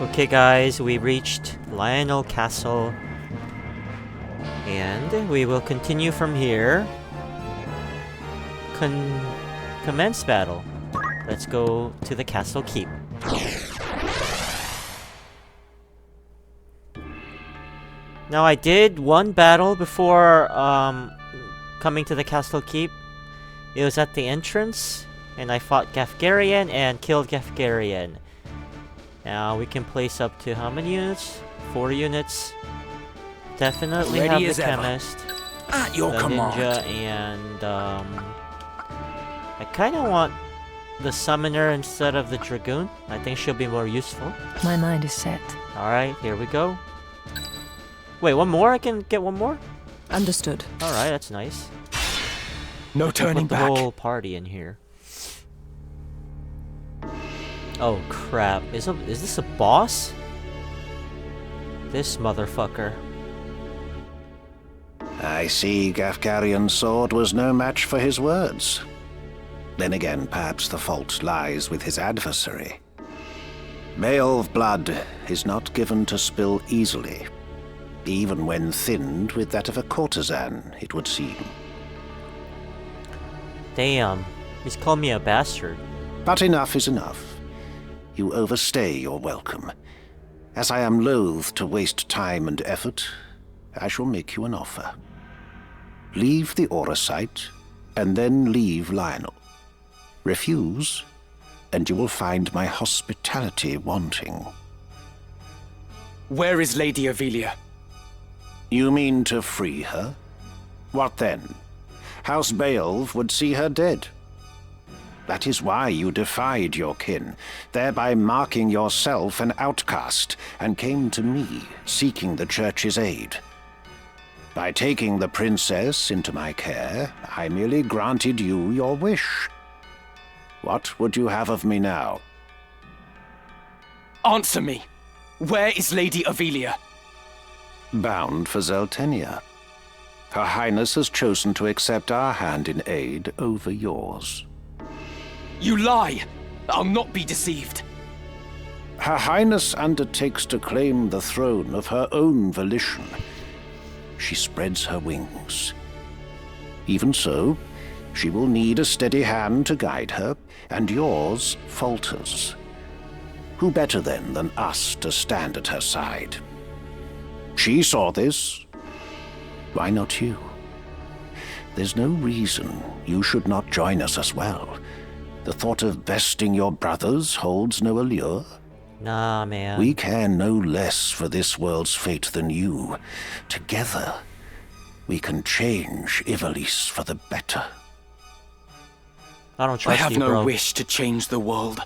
Okay guys, we reached Lionel Castle. And we will continue from here. Commence battle. Let's go to the castle keep. Now I did one battle before coming to the castle keep. It was at the entrance, and I fought Gafgarian and killed Gafgarian. Now we can place up to how many units? 4 units. Definitely Ready have the as ever. chemist, At your the command. ninja, and I kind of want the summoner instead of the dragoon. I think she'll be more useful. My mind is set. Alright, here we go. Wait, one more? I can get one more? Understood. Alright, that's nice. No turning Put the back. whole party in here. Oh crap, is this a boss? This motherfucker. I see Gafgarian's sword was no match for his words. Then again, perhaps the fault lies with his adversary. Beowulf blood is not given to spill easily, even when thinned with that of a courtesan, it would seem. Damn, he's called me a bastard. But enough is enough. You overstay your welcome. As I am loath to waste time and effort, I shall make you an offer. Leave the Aura site, and then leave Lionel. Refuse, and you will find my hospitality wanting. Where is Lady Avelia? You mean to free her? What then? House Beowulf would see her dead. That is why you defied your kin, thereby marking yourself an outcast, and came to me, seeking the Church's aid. By taking the princess into my care, I merely granted you your wish. What would you have of me now? Answer me. Where is Lady Avelia? Bound for Zeltenia. Her Highness has chosen to accept our hand in aid over yours. You lie! I'll not be deceived. Her Highness undertakes to claim the throne of her own volition. She spreads her wings. Even so, she will need a steady hand to guide her, and yours falters. Who better then than us to stand at her side? She saw this. Why not you? There's no reason you should not join us as well. The thought of besting your brothers holds no allure. Nah, man. We care no less for this world's fate than you. Together, we can change Ivalice for the better. I don't I trust have you, no bro. wish to change the world.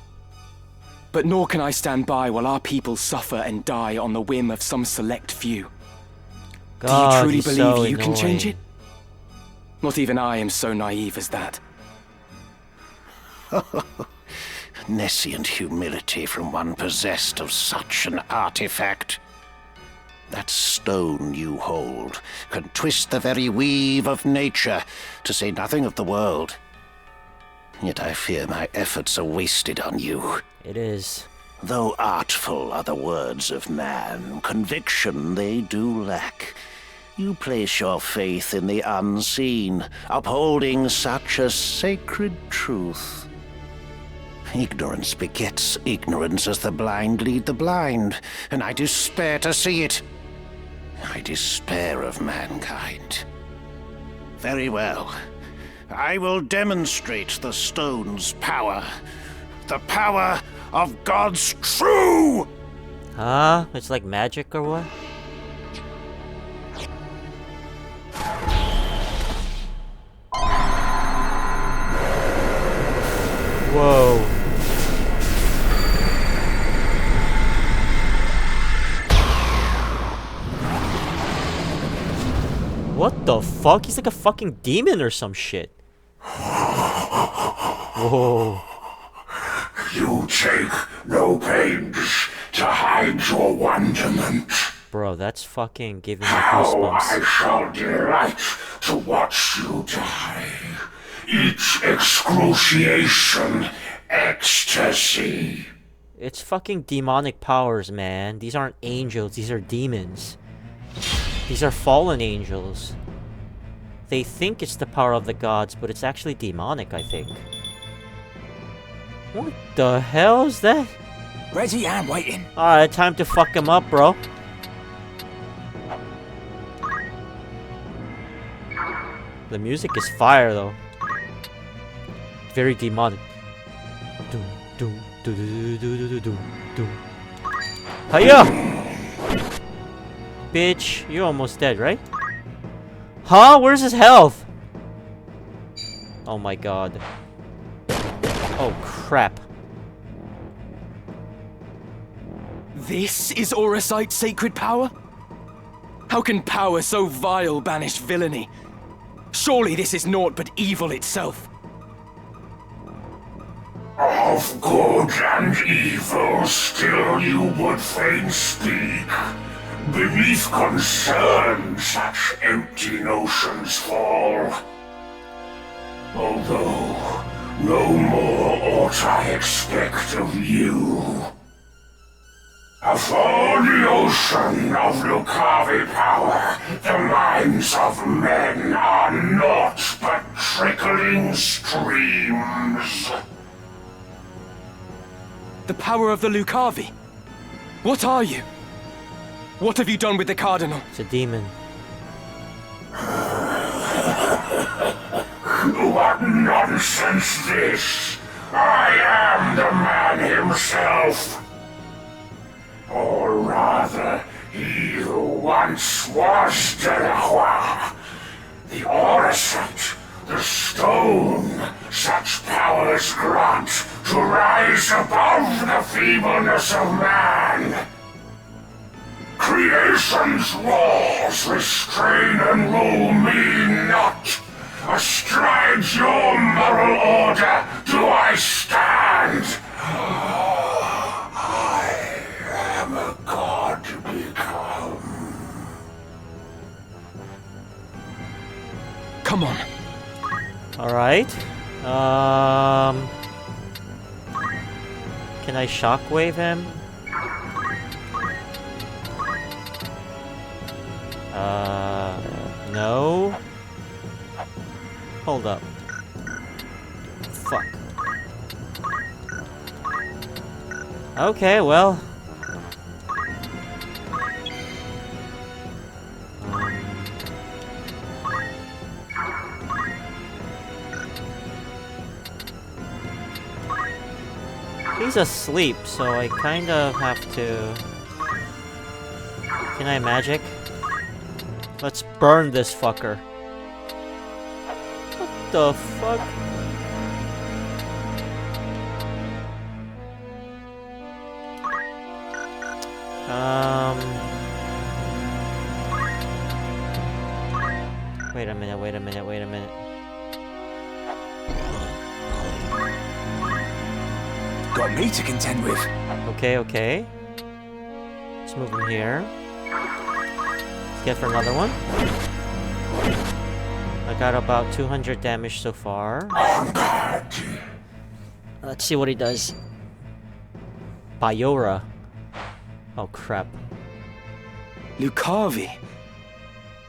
But nor can I stand by while our people suffer and die on the whim of some select few. God, Do you truly he's believe so you can change annoying. it? Not even I am so naive as that. Nescient humility from one possessed of such an artifact. That stone you hold can twist the very weave of nature, to say nothing of the world. Yet I fear my efforts are wasted on you. It is. Though artful are the words of man, conviction they do lack. You place your faith in the unseen, upholding such a sacred truth. Ignorance begets ignorance as the blind lead the blind, and I despair to see it. I despair of mankind. Very well. I will demonstrate the stone's power. The power of God's true! Huh? It's like magic or what? Whoa. What the fuck? He's like a fucking demon or some shit. Whoa. You take no pains to hide your wonderment. Bro, that's fucking giving me How I goosebumps. shall delight to watch you die. Each excruciation, ecstasy. It's fucking demonic powers, man. These aren't angels, these are demons. These are fallen angels. They think it's the power of the gods, but it's actually demonic, I think. What the hell is that? Reggie, I'm waiting. Alright, time to fuck him up, bro. The music is fire, though. Very demonic. Doom, doom, doom, doom, doom, doom, doom. Hiya! Bitch, you're almost dead, right? Huh? Where's his health? Oh my god. Oh crap. This is Auracite's sacred power? How can power so vile banish villainy? Surely this is naught but evil itself. Of good and evil still you would fain speak. Beneath concern such empty notions fall. Although no more ought I expect of you. Afore the ocean of Lucavi power, the minds of men are naught but trickling streams. The power of the Lucavi? What are you? What have you done with the Cardinal? It's a demon. What nonsense this! I am the man himself! Or rather, he who once was Delacroix. The Auracite, the stone, such powers grant to rise above the feebleness of man. Creation's laws restrain and rule me not. Astride your moral order do I stand. I am a god become. Come on. Alright. Can I shockwave him? No. Hold up. Fuck. Okay, well. He's asleep, so I kind of have to... Can I magic? Let's burn this fucker. What the fuck? Wait a minute, wait a minute, wait a minute. Got me to contend with. Okay, okay. Let's move him here. Let's get for another one. I got about 200 damage so far. Let's see what he does. Biora. Oh crap. Lucavi.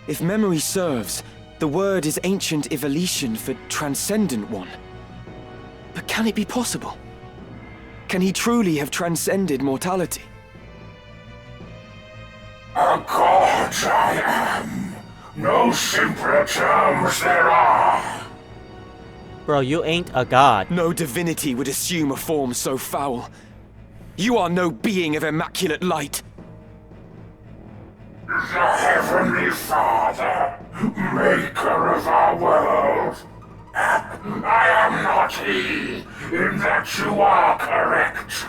If memory serves, the word is ancient Ivalician for transcendent one. But can it be possible? Can he truly have transcended mortality? A god I am. No simpler terms there are. Bro, you ain't a god. No divinity would assume a form so foul. You are no being of immaculate light. The Heavenly Father, maker of our world. I am not he, in that you are correct.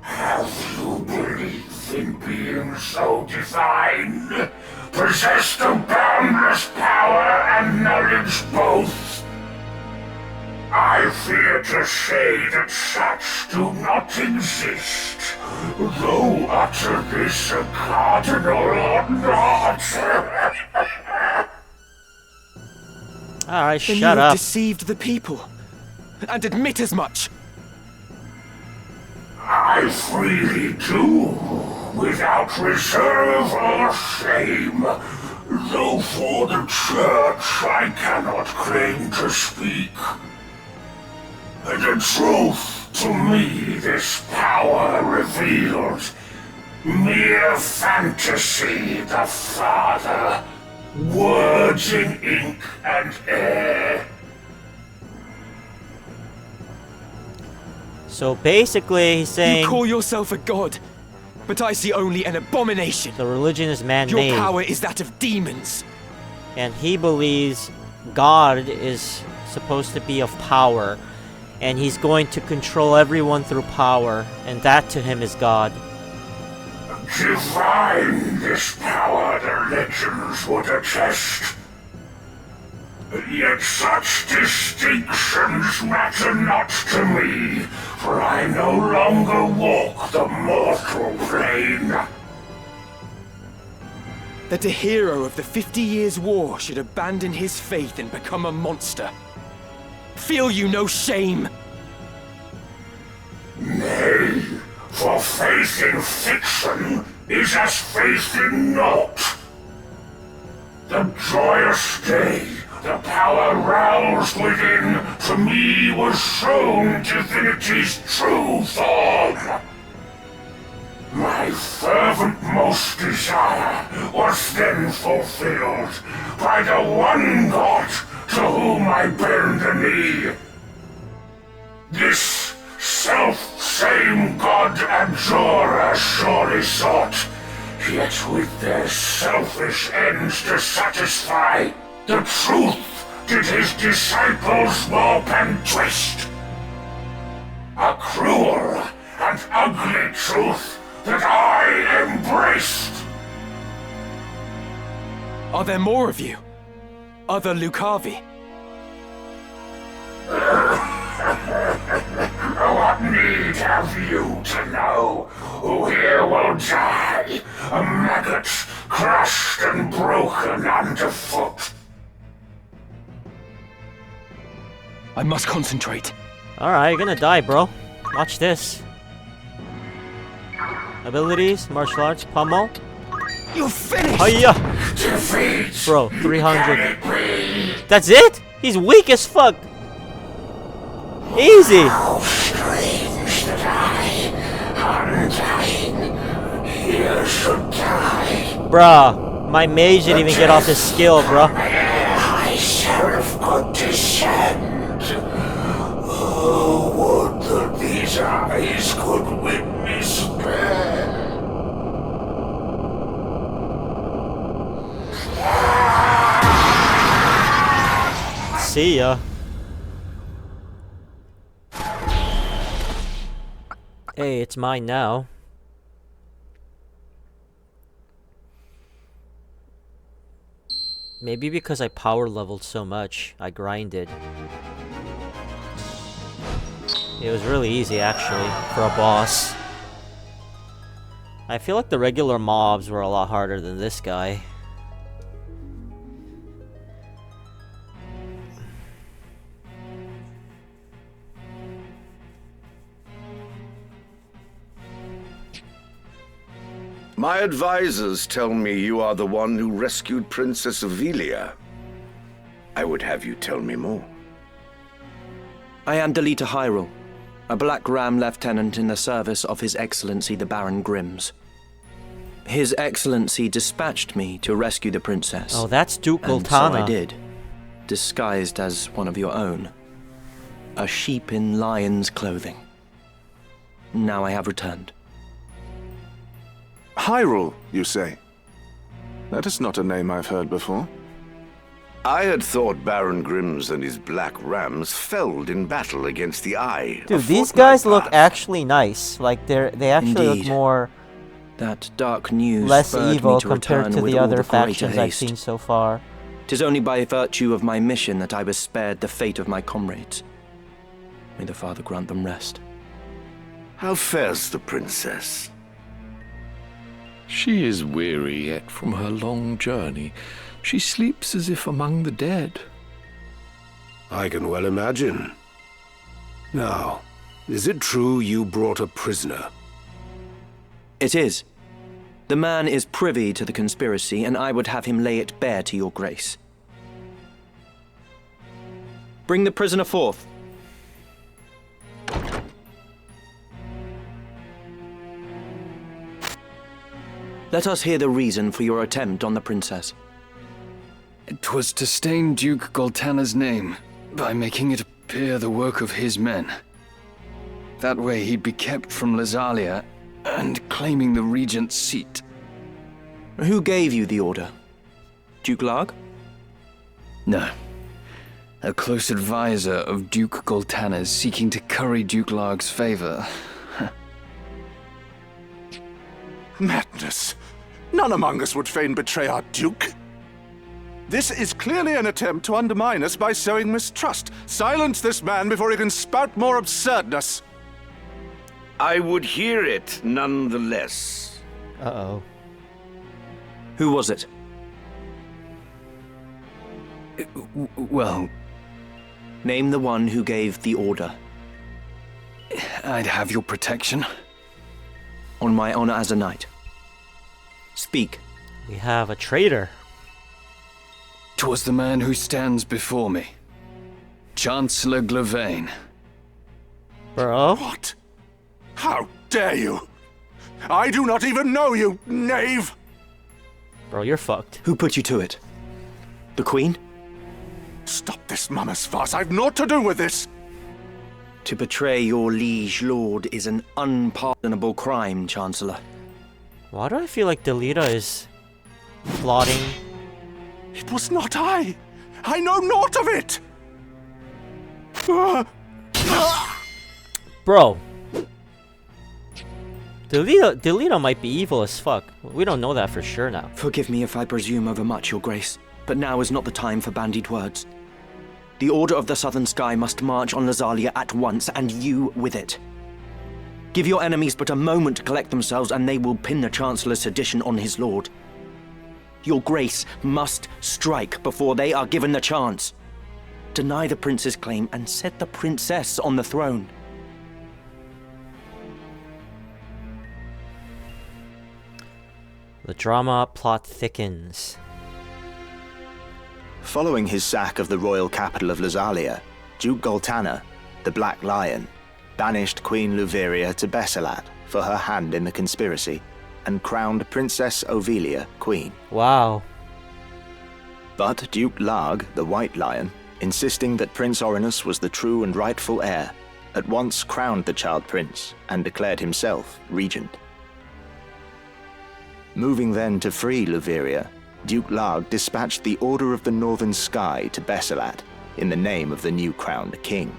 Have you belief in being so divine, possessed of boundless power and knowledge both? I fear to say that such do not exist, though utter this a cardinal or not. Alright, Then you shut have up. deceived the people, and admit as much. I freely do, without reserve or shame. Though for the Church I cannot claim to speak. The truth to me this power revealed. Mere fantasy, the Father. Words in ink and air. So basically, he's saying You call yourself a god, but I see only an abomination. the religion is Your man-made, power is that of demons. and he believes God is supposed to be of power, and he's going to control everyone through power, and that to him is God. Divine this power, the legends would attest. Yet such distinctions matter not to me, for I no longer walk the mortal plane. That a hero of the 50 Years' War should abandon his faith and become a monster. Feel you no shame? Nay, for faith in fiction is as faith in naught. The joyous day, the power roused within, to me was shown divinity's true form. My fervent most desire was then fulfilled by the one God to whom I bend the knee. This self-same God abjurer surely sought, yet with their selfish ends to satisfy, the truth did his disciples warp and twist. A cruel and ugly truth that I embraced. Are there more of you? Other Lucavi? What need have you to know? Who here will die? A maggot, crushed and broken underfoot. I must concentrate. Alright, you're gonna die, bro. Watch this. Abilities, martial arts, pummel. You're finished! Hiya! Defeat! Bro, 300. Can it be? That's it? He's weak as fuck! Easy! How strange that I, undying, here should die. Bruh, my mage didn't even get off his skill, bruh. I serve could descend. Oh, would that these eyes could witness bed. See ya. Hey, it's mine now. Maybe because I power leveled so much, I grinded. It was really easy, actually, for a boss. I feel like the regular mobs were a lot harder than this guy. My advisors tell me you are the one who rescued Princess Avelia. I would have you tell me more. I am Delita Hyrule, a Black Ram lieutenant in the service of His Excellency the Baron Grimms. His Excellency dispatched me to rescue the princess. Oh, that's Duke and so Ultana. I did, disguised as one of your own. A sheep in lion's clothing. Now I have returned. Hyrule, you say? That is not a name I've heard before. I had thought Baron Grimms and his Black Rams felled in battle against the Eye. Dude, these guys look actually nice. Like they actually look Indeed. more That dark news less spurred evil me to compared return to with the all other the greater factions I've haste. seen so far. 'Tis only by virtue of my mission that I was spared the fate of my comrades. May the Father grant them rest. How fares the princess? She is weary yet from her long journey. She sleeps as if among the dead. I can well imagine. Now, is it true you brought a prisoner? It is. The man is privy to the conspiracy, and I would have him lay it bare to your grace. Bring the prisoner forth. Let us hear the reason for your attempt on the princess. It was to stain Duke Goltana's name by making it appear the work of his men. That way he'd be kept from Lazalia and claiming the regent's seat. Who gave you the order? Duke Larg? No. A close advisor of Duke Goltana's seeking to curry Duke Larg's favor. Madness! None among us would fain betray our Duke. This is clearly an attempt to undermine us by sowing mistrust. Silence this man before he can spout more absurdness. I would hear it nonetheless. Uh-oh. Who was it? Well, name the one who gave the order. I'd have your protection. On my honor as a knight. Speak. We have a traitor. 'Twas the man who stands before me. Chancellor Glavain. Bro? What? How dare you? I do not even know you, knave! Bro, you're fucked. Who put you to it? The Queen? Stop this mummer's farce. I've naught to do with this. To betray your liege lord is an unpardonable crime, Chancellor. Why do I feel like Delita is plotting? It was not I. I know naught of it. Bro. Delita might be evil as fuck. We don't know that for sure now. Forgive me if I presume overmuch, your grace, but now is not the time for bandied words. The Order of the Southern Sky must march on Lazalia at once, and you with it. Give your enemies but a moment to collect themselves, and they will pin the Chancellor's sedition on his lord. Your grace must strike before they are given the chance. Deny the prince's claim and set the princess on the throne. The drama plot thickens. Following his sack of the royal capital of Lazalia, Duke Goltana, the Black Lion, banished Queen Luveria to Besselat for her hand in the conspiracy, and crowned Princess Ovelia queen. Wow. But Duke Larg, the White Lion, insisting that Prince Orinus was the true and rightful heir, at once crowned the child prince and declared himself regent. Moving then to free Luveria, Duke Larg dispatched the Order of the Northern Sky to Besselat in the name of the new crowned king.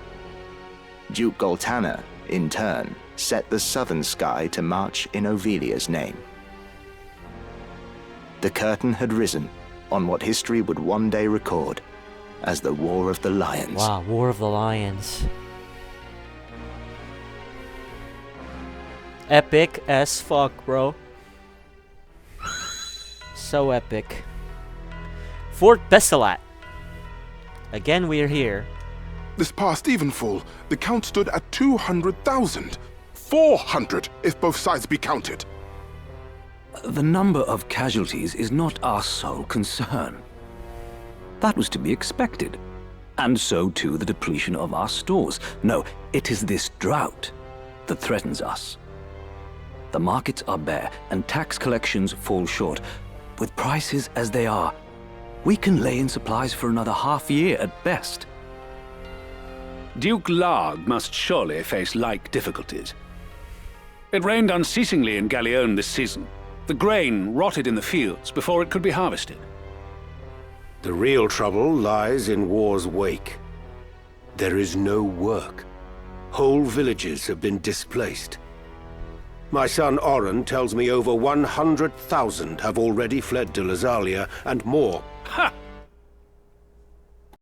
Duke Goltana, in turn, set the Southern Sky to march in Ovelia's name. The curtain had risen on what history would one day record as the War of the Lions. Wow, War of the Lions. Epic as fuck, bro. So epic. Fort Besselat. Again, we're here. This past evenfall, the count stood at 200,000. 400 if both sides be counted. The number of casualties is not our sole concern. That was to be expected. And so too the depletion of our stores. No, it is this drought that threatens us. The markets are bare and tax collections fall short. With prices as they are, we can lay in supplies for another half year at best. Duke Larg must surely face like difficulties. It rained unceasingly in Galleon this season. The grain rotted in the fields before it could be harvested. The real trouble lies in war's wake. There is no work. Whole villages have been displaced. My son Oren tells me over 100,000 have already fled to Lazalia, and more. Ha!